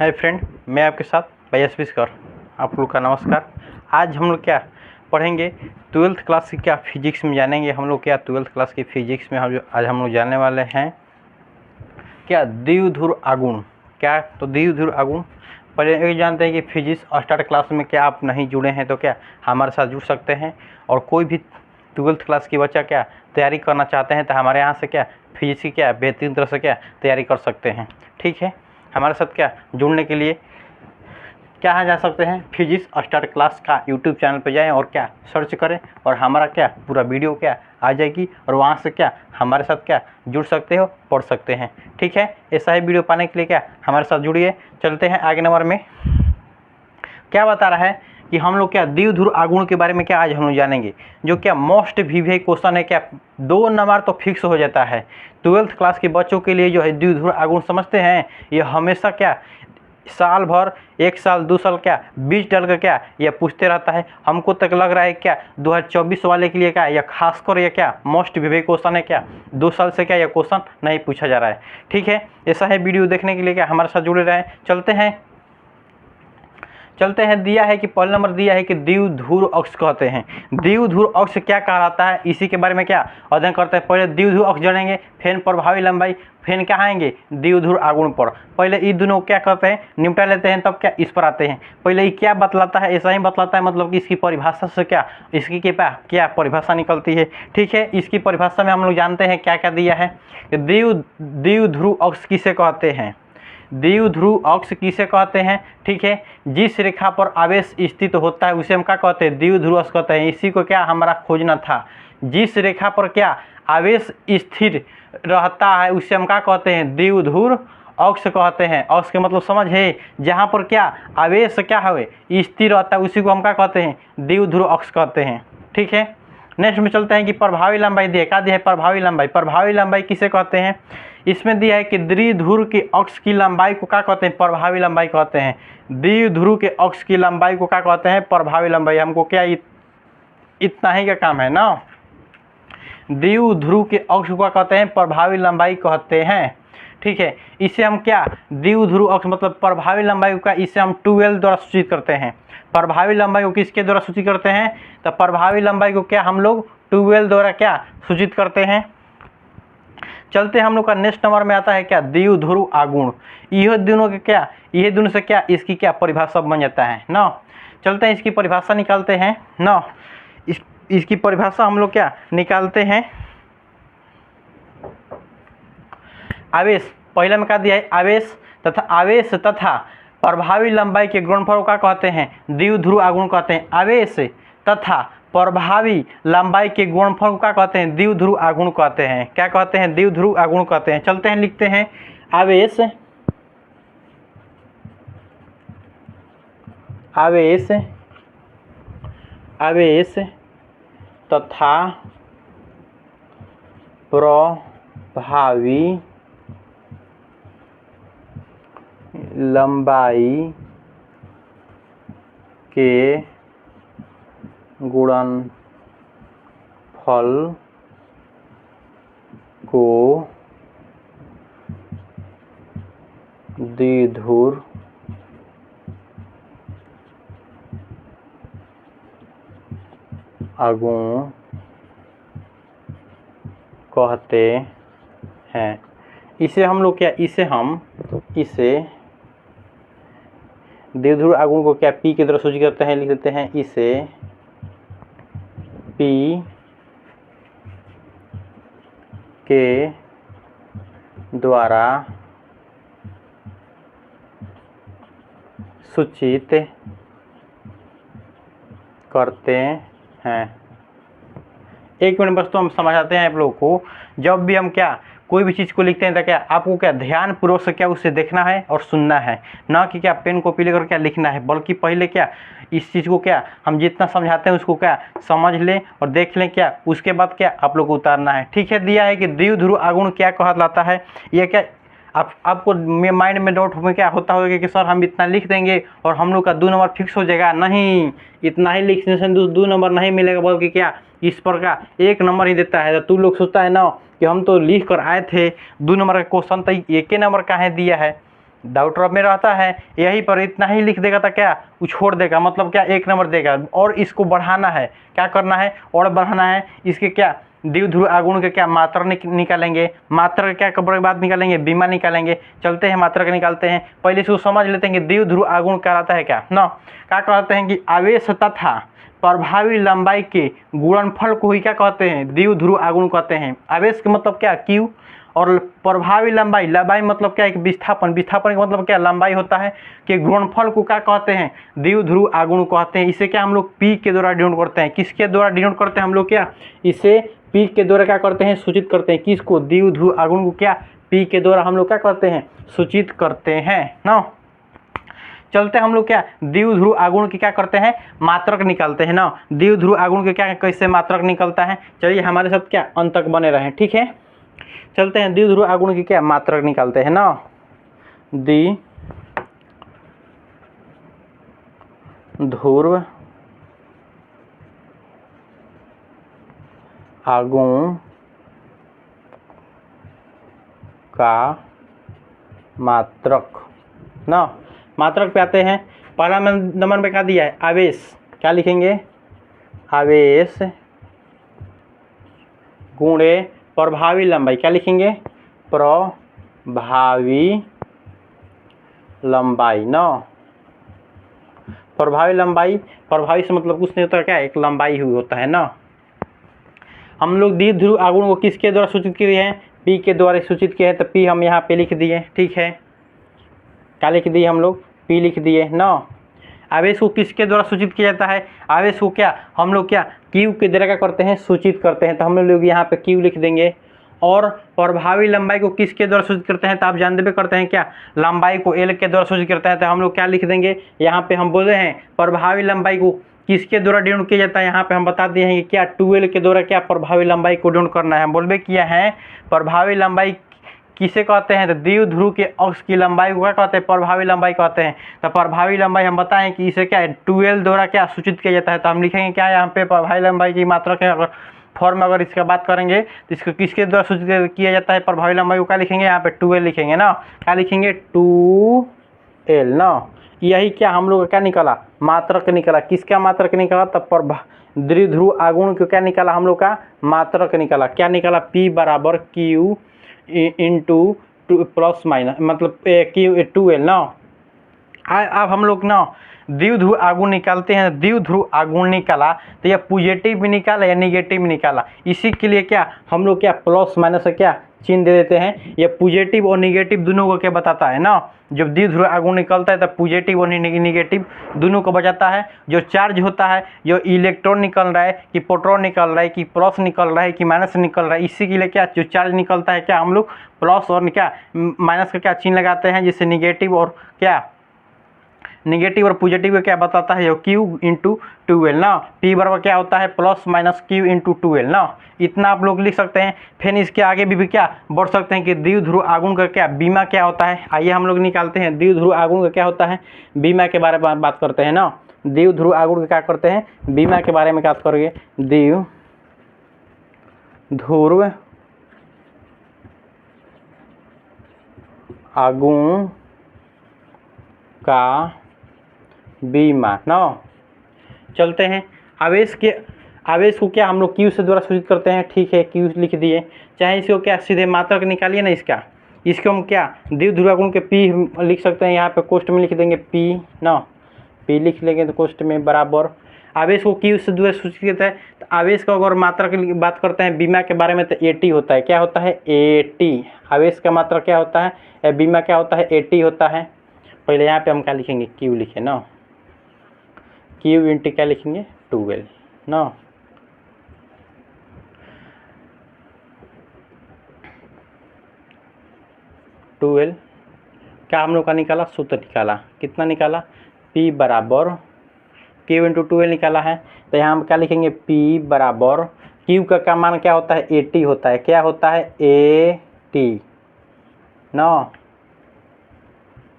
Hi friend, मैं आपके साथ भाई एस आप लोग का नमस्कार। आज हम लोग क्या पढ़ेंगे, ट्वेल्थ क्लास की क्या फिजिक्स में जानेंगे। हम लोग क्या ट्वेल्थ क्लास की फिजिक्स में आज हम लोग जानने वाले हैं क्या द्विध्रुव आघूर्ण। क्या तो द्विध्रुव आघूर्ण पहले ये जानते हैं कि फिजिक्स स्टार्ट क्लास में क्या आप नहीं जुड़े हैं तो क्या हमारे साथ जुड़ सकते हैं। और कोई भी ट्वेल्थ क्लास की बच्चा क्या तैयारी करना चाहते हैं तो हमारे यहाँ से क्या फिजिक्स की क्या बेहतरीन तरह से क्या तैयारी कर सकते हैं। ठीक है, हमारे साथ क्या जुड़ने के लिए क्या जा सकते हैं, फिजिक्स स्टार्ट क्लास का यूट्यूब चैनल पर जाएं और क्या सर्च करें और हमारा क्या पूरा वीडियो क्या आ जाएगी और वहाँ से क्या हमारे साथ क्या जुड़ सकते हो, पढ़ सकते हैं। ठीक है, ऐसा ही वीडियो पाने के लिए क्या हमारे साथ जुड़िए। चलते हैं आगे। नंबर में क्या बता रहा है कि हम लोग क्या द्विध्रुव आघूर्ण के बारे में क्या आज हम लोग जानेंगे, जो क्या मोस्ट वीवीआई क्वेश्चन है। क्या 2 नंबर तो फिक्स हो जाता है ट्वेल्थ क्लास के बच्चों के लिए। जो है द्विध्रुव आघूर्ण समझते हैं, ये हमेशा क्या साल भर 1 साल 2 साल क्या बीच डाल कर क्या यह पूछते रहता है। हमको तक लग रहा है क्या 2024 वाले के लिए क्या यह खासकर यह क्या मोस्ट वीवीआई क्वेश्चन है। क्या 2 साल से क्या यह क्वेश्चन नहीं पूछा जा रहा है। ठीक है, ऐसा है वीडियो देखने के लिए क्या हमारे साथ जुड़े रहें। चलते हैं। दिया है कि पहला नंबर दिया है कि द्विध्रुव अक्ष कहते हैं। द्विध्रुव अक्ष क्या कहलाता है, इसी के बारे में क्या अध्ययन करते हैं। पहले द्विध्रुव अक्ष जानेंगे, फिर प्रभावी लंबाई, फिर क्या आएंगे द्विध्रुव आघूर्ण पर। पहले ये दोनों क्या करते हैं निपटा लेते हैं, तब क्या इस पर आते हैं। पहले ये क्या बतलाता है, ऐसा ही बतलाता है, मतलब कि इसकी परिभाषा से क्या इसकी क्या परिभाषा निकलती है। ठीक है, इसकी परिभाषा में हम लोग जानते हैं क्या क्या दिया है। द्विध्रुव अक्ष किसे कहते हैं, द्विध्रुव अक्ष किसे कहते हैं। ठीक है, जिस रेखा पर आवेश स्थित होता है उसे हम क्या कहते हैं, द्विध्रुव अक्ष कहते हैं। इसी को क्या हमारा खोजना था, जिस रेखा पर क्या आवेश स्थिर रहता है उसे हम क्या कहते हैं, द्विध्रुव अक्ष कहते हैं। अक्ष के मतलब समझ है, जहाँ पर क्या आवेश क्या है स्थिर रहता है उसी को हम क्या कहते हैं, द्विध्रुव अक्ष कहते हैं। ठीक है, नेक्स्ट में चलते हैं कि प्रभावी लंबाई दिया क्या दिया है, प्रभावी लंबाई। प्रभावी लंबाई किसे कहते हैं, इसमें दिया है कि द्विध्रुव के अक्ष की लंबाई को क्या कहते हैं, प्रभावी लंबाई कहते हैं। द्विध्रुव के अक्ष की लंबाई को क्या कहते हैं, प्रभावी लंबाई। हमको क्या इतना ही का काम है ना, द्विध्रुव के अक्ष को कहते हैं प्रभावी लंबाई कहते हैं। ठीक है, इसे हम क्या द्विध्रुव अक्ष मतलब प्रभावी लंबाई का इसे हम 12 द्वारा सूचित करते हैं। प्रभावी लंबाई को किसके द्वारा सूचित करते हैं, तो प्रभावी लंबाई को क्या हम लोग 12 द्वारा क्या सूचित करते हैं। चलते हैं हम लोग का नेक्स्ट नंबर में आता है क्या द्विध्रुव आघूर्ण। यह दोनों के क्या यह दोनों से क्या इसकी क्या परिभाषा बन जाता है ना। चलते हैं इसकी परिभाषा निकालते हैं ना। इसकी परिभाषा हम लोग क्या निकालते हैं। आवेश पहले में क्या दिया है, आवेश तथा प्रभावी लंबाई के गुणनफल को क्या कहते हैं, द्विध्रुव आघूर्ण कहते हैं। आवेश तथा प्रभावी लंबाई के गुणनफल को क्या कहते हैं, द्विध्रुव आघूर्ण कहते हैं। क्या कहते हैं, द्विध्रुव आघूर्ण कहते हैं। चलते हैं लिखते हैं, आवेश तथा प्रभावी लंबाई के गुणनफल को द्विध्रुव आघूर्ण कहते हैं। इसे हम लोग क्या इसे द्विध्रुव आघूर्ण को क्या P के द्वारा सूचित करते हैं, लिख देते हैं इसे P के द्वारा सूचित करते हैं। एक मिनट बस तो हम समझाते हैं आप लोगों को। जब भी हम क्या कोई भी चीज़ को लिखते हैं तो क्या आपको क्या ध्यान पूर्वक से क्या उसे देखना है और सुनना है, ना कि क्या पेन कॉपी लेकर क्या लिखना है। बल्कि पहले क्या इस चीज़ को क्या हम जितना समझाते हैं उसको क्या समझ लें और देख लें, क्या उसके बाद क्या आप लोग को उतारना है। ठीक है, दिया है कि द्विध्रुव आघूर्ण क्या कहलाता है। यह क्या आपको माइंड में डाउट में क्या होता होगा कि सर हम इतना लिख देंगे और हम लोग का 2 नंबर फिक्स हो जाएगा। नहीं, इतना ही लिखने से 2 नंबर नहीं मिलेगा, बल्कि क्या इस पर का 1 नंबर ही देता है। तो तू लोग सोचता है ना कि हम तो लिख कर आए थे 2 नंबर का क्वेश्चन, तो 1 नंबर का है दिया है। डाउट ड्रॉप में रहता है, यहीं पर इतना ही लिख देगा तो क्या वो छोड़ देगा, मतलब क्या 1 नंबर देगा। और इसको बढ़ाना है, क्या करना है और बढ़ाना है, इसके क्या द्विध्रुव आगुण के क्या मात्रक निकालेंगे, मात्रक क्या कब बाद निकालेंगे, बीमा निकालेंगे। चलते हैं मात्रक निकालते हैं, पहले इसको समझ लेते हैं कि द्विध्रुव आगुण कहलाता है क्या ना, क्या कहते हैं कि आवेश तथा प्रभावी लंबाई के गुणनफल को ही क्या कहते हैं, द्विध्रुव आगुण कहते हैं। आवेश का मतलब क्या Q, और प्रभावी लंबाई, लंबाई मतलब क्या एक विस्थापन, विस्थापन का मतलब क्या लंबाई होता है, कि गुणनफल को क्या कहते हैं, द्विध्रुव आगुण कहते हैं। इसे क्या हम लोग P के द्वारा डिनोट करते हैं, किसके द्वारा डिनोट करते हैं हम लोग, क्या इसे P के द्वारा क्या करते हैं, सूचित करते हैं। किसको, द्विध्रुव आगुण को क्या P के द्वारा हम लोग क्या करते हैं, सूचित करते हैं ना। चलते हम लोग क्या द्विध्रुव आगुण की क्या करते हैं, मात्रक निकालते हैं ना। द्विध्रुव आगुण के क्या कैसे मात्रक निकलता है, चलिए हमारे साथ क्या अंत तक बने रहें, ठीक है। चलते हैं द्विध्रुव आगुण की क्या मात्रक निकालते हैं ना। द्विध्रुव आगुण का मात्रक ना, मात्रक पे आते हैं। पहला नंबर पे क्या दिया है, आवेश, क्या लिखेंगे, आवेश गुणे प्रभावी लंबाई, क्या लिखेंगे, प्रभावी लंबाई ना। प्रभावी लंबाई, प्रभावी से मतलब कुछ नहीं होता, क्या एक लंबाई हुई होता है ना। हम लोग द्विध्रुव आगुण को किसके द्वारा सूचित किए हैं, P के द्वारा सूचित किए हैं, तो P हम यहाँ पे लिख दिए, ठीक है। क्या लिख दिए हम लोग, P लिख दिए ना। आवेश को किसके द्वारा सूचित किया जाता है, आवेश को क्या हम लोग क्या Q के द्वारा क्या करते हैं, सूचित करते हैं, तो हम लोग यहाँ पे Q लिख देंगे। और प्रभावी लंबाई को किसके द्वारा सूचित करते हैं, तो आप जानते भी करते हैं क्या लंबाई को L के द्वारा सूचित करता है, तो हम लोग क्या लिख देंगे, यहाँ पे हम बोले हैं प्रभावी लंबाई को किसके द्वारा डिनोट किया जाता है, यहाँ पे हम बता दिए हैं कि क्या 2L के द्वारा क्या प्रभावी लंबाई को डिनोट करना है। हम बोलबे किया है प्रभावी लंबाई किसे कहते हैं, तो द्विध्रुव के अक्ष की लंबाई को क्या कहते हैं, प्रभावी लंबाई कहते हैं। तो प्रभावी लंबाई हम बताएं कि इसे क्या है 2L द्वारा क्या सूचित किया जाता है, तो हम लिखेंगे क्या यहाँ पे प्रभावी लंबाई की मात्रक है। अगर फॉर्म अगर इसका बात करेंगे तो इसको किसके द्वारा सूचित किया जाता है, प्रभावी लंबाई को क्या लिखेंगे, यहाँ पे 2L लिखेंगे ना। क्या लिखेंगे, 2L ना। यही क्या हम लोग का क्या निकला, मात्रक निकला। किसका मात्रक निकला, तब द्विध्रुव आगुण को क्या निकला हम लोग का मात्रक निकला। क्या निकला, P बराबर Q इंटू प्लस माइनस मतलब Q 2L ना। अब हम लोग ना द्विध्रुव आगुण निकालते हैं। द्विध्रुव आगुण निकाला तो यह पॉजिटिव भी निकाला या निगेटिव भी निकाला, इसी के लिए क्या हम लोग क्या प्लस माइनस का क्या चिन्ह दे देते हैं। यह पॉजिटिव और निगेटिव दोनों को क्या बताता है ना। जब द्विध्रुव आगुण निकलता है तब पॉजिटिव और निगेटिव दोनों को बचाता है। जो चार्ज होता है, जो इलेक्ट्रॉन निकल रहा है कि प्रोटॉन निकल रहा है कि प्लस निकल रहा है कि माइनस निकल रहा है, इसी के लिए क्या जो चार्ज निकलता है क्या हम लोग प्लस और क्या माइनस का क्या चिन्ह लगाते हैं, जिससे निगेटिव और क्या निगेटिव और पॉजिटिव को क्या बताता है, Q इंटू 2L ना। P बराबर क्या होता है, plus minus Q into 2L ना। इतना आप लोग लिख सकते हैं। फिर इसके आगे भी क्या बढ़ सकते हैं कि द्विध्रुव आगुण का क्या बीमा क्या होता है। आइए हम लोग निकालते हैं द्विध्रुव आगुण का क्या होता है, बीमा के बारे में बात करते हैं ना। द्विध्रुव आगुण का क्या करते हैं, बीमा के बारे में बात करेंगे। द्विध्रुव आगुण का बीमा ना। चलते हैं आवेश को क्या हम लोग Q से द्वारा सूचित करते हैं, ठीक है Q लिख दिए। चाहे इसको क्या सीधे मात्रक निकालिए ना इसको हम क्या द्विध्रुव आगुण के P लिख सकते हैं, यहाँ पे कोष्ठ में लिख देंगे P ना। P लिख लेंगे तो कोष्ठ में बराबर आवेश को Q से द्वारा सूचित करता है। तो आवेश को अगर मात्रक की बात करते हैं बीमा के बारे में तो AT होता है। क्या होता है, AT। आवेश का मात्रक क्या होता है, बीमा क्या होता है, AT होता है। पहले यहाँ पे हम क्या लिखेंगे, Q लिखे ना। Q इंटू क्या लिखेंगे, 2L ना। टूएल क्या हम लोग का निकाला, सूत्र निकाला, कितना निकाला, P बराबर Q इंटू 2L निकाला है। तो यहाँ हम क्या लिखेंगे, P बराबर Q का मान क्या होता है, AT होता है। क्या होता है, AT ना,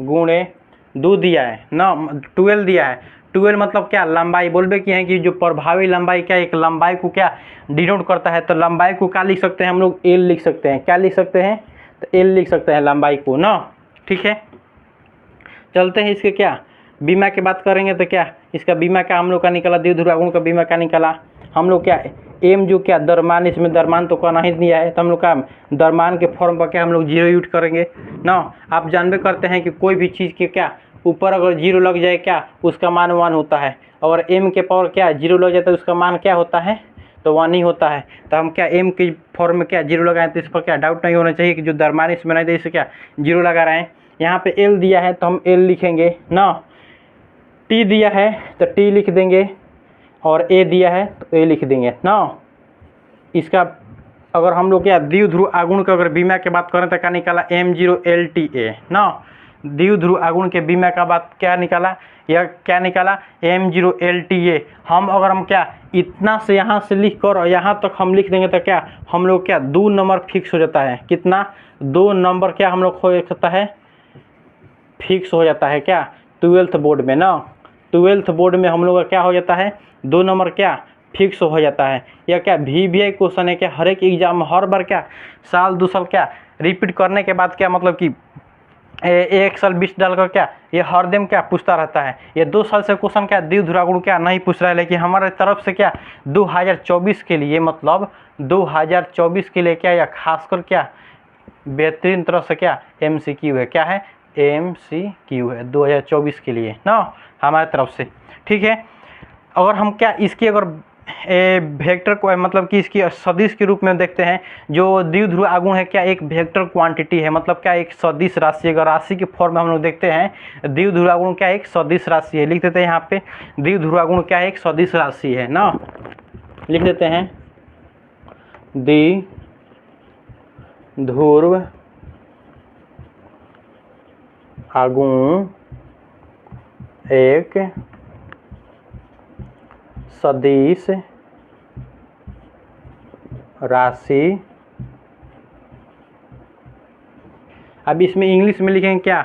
गुणे 2 दिया है ना, 2L दिया है। 2L मतलब क्या लंबाई, बोलबे कि है कि जो प्रभावी लंबाई क्या एक लंबाई को क्या डिनोट करता है। तो लंबाई को क्या लिख सकते हैं हम लोग, L लिख सकते हैं। क्या लिख सकते हैं, तो L लिख सकते हैं लंबाई को ना, ठीक है। चलते हैं इसके क्या बीमा की बात करेंगे तो क्या इसका बीमा क्या हम लोग का निकला, द्विध्रुव आघूर्ण का बीमा क्या निकला हम लोग क्या एम जो क्या द्रव्यमान, इसमें द्रव्यमान तो करना ही दिया है तो हम लोग का द्रव्यमान के फॉर्म पर क्या हम लोग जीरो यूज करेंगे ना। आप जानबे करते हैं कि कोई भी चीज़ के क्या ऊपर अगर जीरो लग जाए क्या उसका मान 1 होता है, और एम के पावर क्या जीरो लग जाता है उसका मान क्या होता है तो 1 ही होता है। तो हम क्या एम के फॉर्म में क्या जीरो लगाएं तो इस पर क्या डाउट नहीं होना चाहिए कि जो द्रव्यमान इसमें नहीं दे इसे क्या जीरो लगा रहे हैं। यहाँ पे एल दिया है तो हम एल लिखेंगे ना, टी दिया है तो टी लिख देंगे, और ए दिया है तो ए लिख देंगे ना। इसका अगर हम लोग क्या द्विध्रुव आघूर्ण का अगर बीमा की बात करें तो क्या निकाला M0LTA ना, द्विध्रुव आघूर्ण के बीमा का बात क्या निकाला, यह क्या निकाला M0LTA। हम अगर हम क्या इतना से यहाँ से लिख कर और यहाँ तक हम लिख देंगे तो क्या हम लोग क्या 2 नंबर फिक्स हो जाता है, कितना 2 नंबर क्या हम लोग हो सकता है फिक्स हो जाता है क्या 12th बोर्ड में ना। 12th बोर्ड में हम लोग का क्या हो जाता है 2 नंबर क्या फिक्स हो जाता है। या क्या VVI क्वेश्चन है क्या हर एक एग्जाम हर बार क्या साल 2 साल क्या रिपीट करने के बाद क्या मतलब कि एक साल 20 डालकर क्या ये हर दिन क्या पूछता रहता है। ये 2 साल से क्वेश्चन क्या द्विध्रुव आघूर्ण क्या नहीं पूछ रहा है, लेकिन हमारे तरफ से क्या 2024 के लिए मतलब 2024 के लिए क्या या खासकर क्या बेहतरीन तरह से क्या MCQ है, क्या है MCQ है 2024 के लिए ना हमारे तरफ से। ठीक है, अगर हम क्या इसकी अगर वेक्टर को मतलब कि इसकी सदिश के रूप में देखते हैं, जो द्विध्रुव आघूर्ण है क्या एक वेक्टर क्वांटिटी है, मतलब क्या एक सदिश राशि। अगर राशि के फॉर्म में हम लोग देखते हैं द्विध्रुव आघूर्ण क्या एक सदिश राशि है, लिख देते हैं यहाँ पे द्विध्रुव आघूर्ण क्या एक सदिश राशि है ना, लिख देते हैं द्विध्रुव आघूर्ण एक सदिश राशि। अब इसमें इंग्लिश में लिखेंगे क्या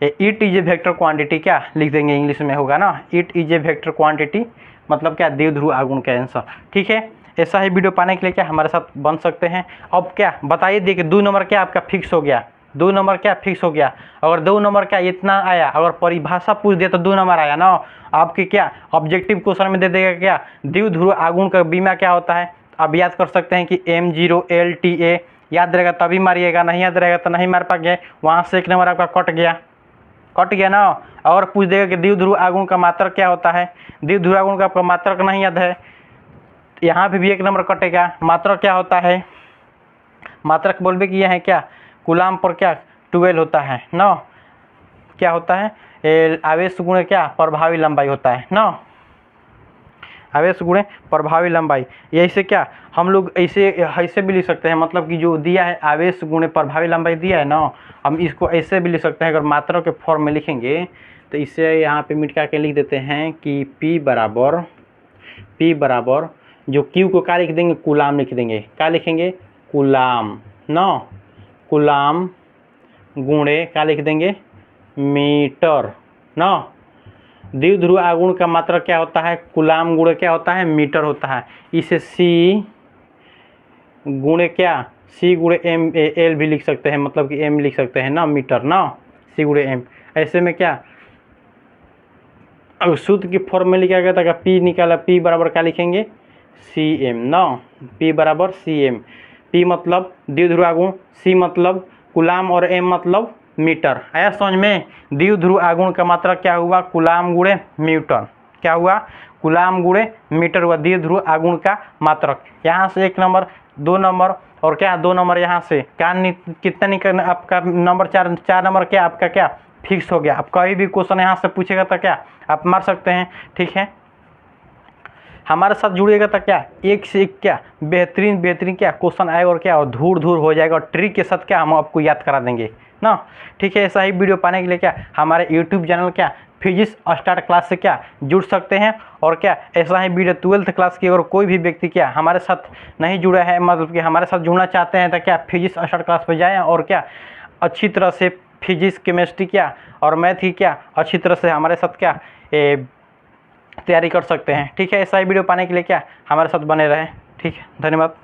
it is a vector quantity, क्या लिख देंगे इंग्लिश में होगा ना it is a vector quantity, मतलब क्या द्विध्रुव आघूर्ण का आंसर। ठीक है, ऐसा ही वीडियो पाने के लिए क्या हमारे साथ बन सकते हैं। अब क्या बताइए देखिए 2 नंबर क्या आपका फिक्स हो गया, 2 नंबर क्या फिक्स हो गया। अगर 2 नंबर क्या इतना आया, अगर परिभाषा पूछ दिया तो 2 नंबर आया ना। आपके क्या ऑब्जेक्टिव क्वेश्चन में दे देगा क्या द्विध्रुव आघूर्ण का बीमा क्या होता है। आप याद कर सकते हैं कि M0LTA, याद रहेगा तभी मारिएगा, नहीं याद रहेगा तो नहीं मार पाएंगे, वहाँ से 1 नंबर आपका कट गया ना। और पूछ देगा कि द्विध्रुव आघूर्ण का मात्रक क्या होता है, द्विध्रुव आघूर्ण का आपका मात्रक नहीं याद है, यहाँ पे भी 1 नंबर कटेगा। मात्रक क्या होता है, मात्रक बोलबे कि यह है क्या कूलाम पर क्या 12 होता है ना, क्या होता है आवेश गुणे क्या प्रभावी लंबाई होता है ना, आवेश गुणे प्रभावी लंबाई। यही से क्या हम लोग ऐसे भी लिख सकते हैं, मतलब कि जो दिया है आवेश गुणे प्रभावी लंबाई दिया है ना, हम इसको ऐसे भी लिख सकते हैं। अगर मात्रा के फॉर्म में लिखेंगे तो इसे यहाँ पे मिटा के लिख देते हैं कि P बराबर जो Q को क्या लिख देंगे कूलाम लिख देंगे, क्या लिखेंगे कूलाम ना, कूलाम गुणे क्या लिख देंगे मीटर ना। द्विध्रुव आघूर्ण का मात्रक क्या होता है कूलाम गुणे क्या होता है मीटर होता है। इसे C गुणे क्या C गुणे M भी लिख सकते हैं, मतलब कि M लिख सकते हैं ना मीटर ना, C गुणे M। ऐसे में क्या अगर सूत्र की फॉर्म में लिखा गया था P निकाला, P बराबर क्या लिखेंगे CM ना, P बराबर CM। P मतलब द्विध्रुव आघूर्ण, C मतलब कूलाम और M मतलब मीटर। आया समझ में। द्विध्रुव आघूर्ण का मात्रक क्या हुआ कूलाम गुणे मीटर, क्या हुआ कूलाम गुणे मीटर हुआ द्विध्रुव आघूर्ण का मात्रक। यहाँ से 1 नंबर 2 नंबर और क्या 2 नंबर यहाँ से क्या कितना निकलना आपका नंबर 4 नंबर क्या आपका क्या फिक्स हो गया। अब कहीं भी क्वेश्चन यहाँ से पूछेगा तो क्या आप मार सकते हैं। ठीक है, हमारे साथ जुड़िएगा तो क्या एक से एक क्या बेहतरीन क्या क्वेश्चन आएगा और क्या और धूर हो जाएगा, और ट्रिक के साथ क्या हम आपको याद करा देंगे ना। ठीक है, ऐसा ही वीडियो पाने के लिए क्या हमारे YouTube चैनल क्या फिजिक्स स्टार्ट क्लास से क्या जुड़ सकते हैं। और क्या ऐसा ही वीडियो 12th क्लास की अगर कोई भी व्यक्ति क्या हमारे साथ नहीं जुड़ा है, मतलब कि हमारे साथ जुड़ना चाहते हैं तो क्या फिजिक्स स्टार्ट क्लास पर जाएँ और क्या अच्छी तरह से फिजिक्स केमिस्ट्री क्या और मैथ की क्या अच्छी तरह से हमारे साथ क्या तैयारी कर सकते हैं। ठीक है, ऐसा ही वीडियो पाने के लिए क्या हमारे साथ बने रहें। ठीक है, धन्यवाद।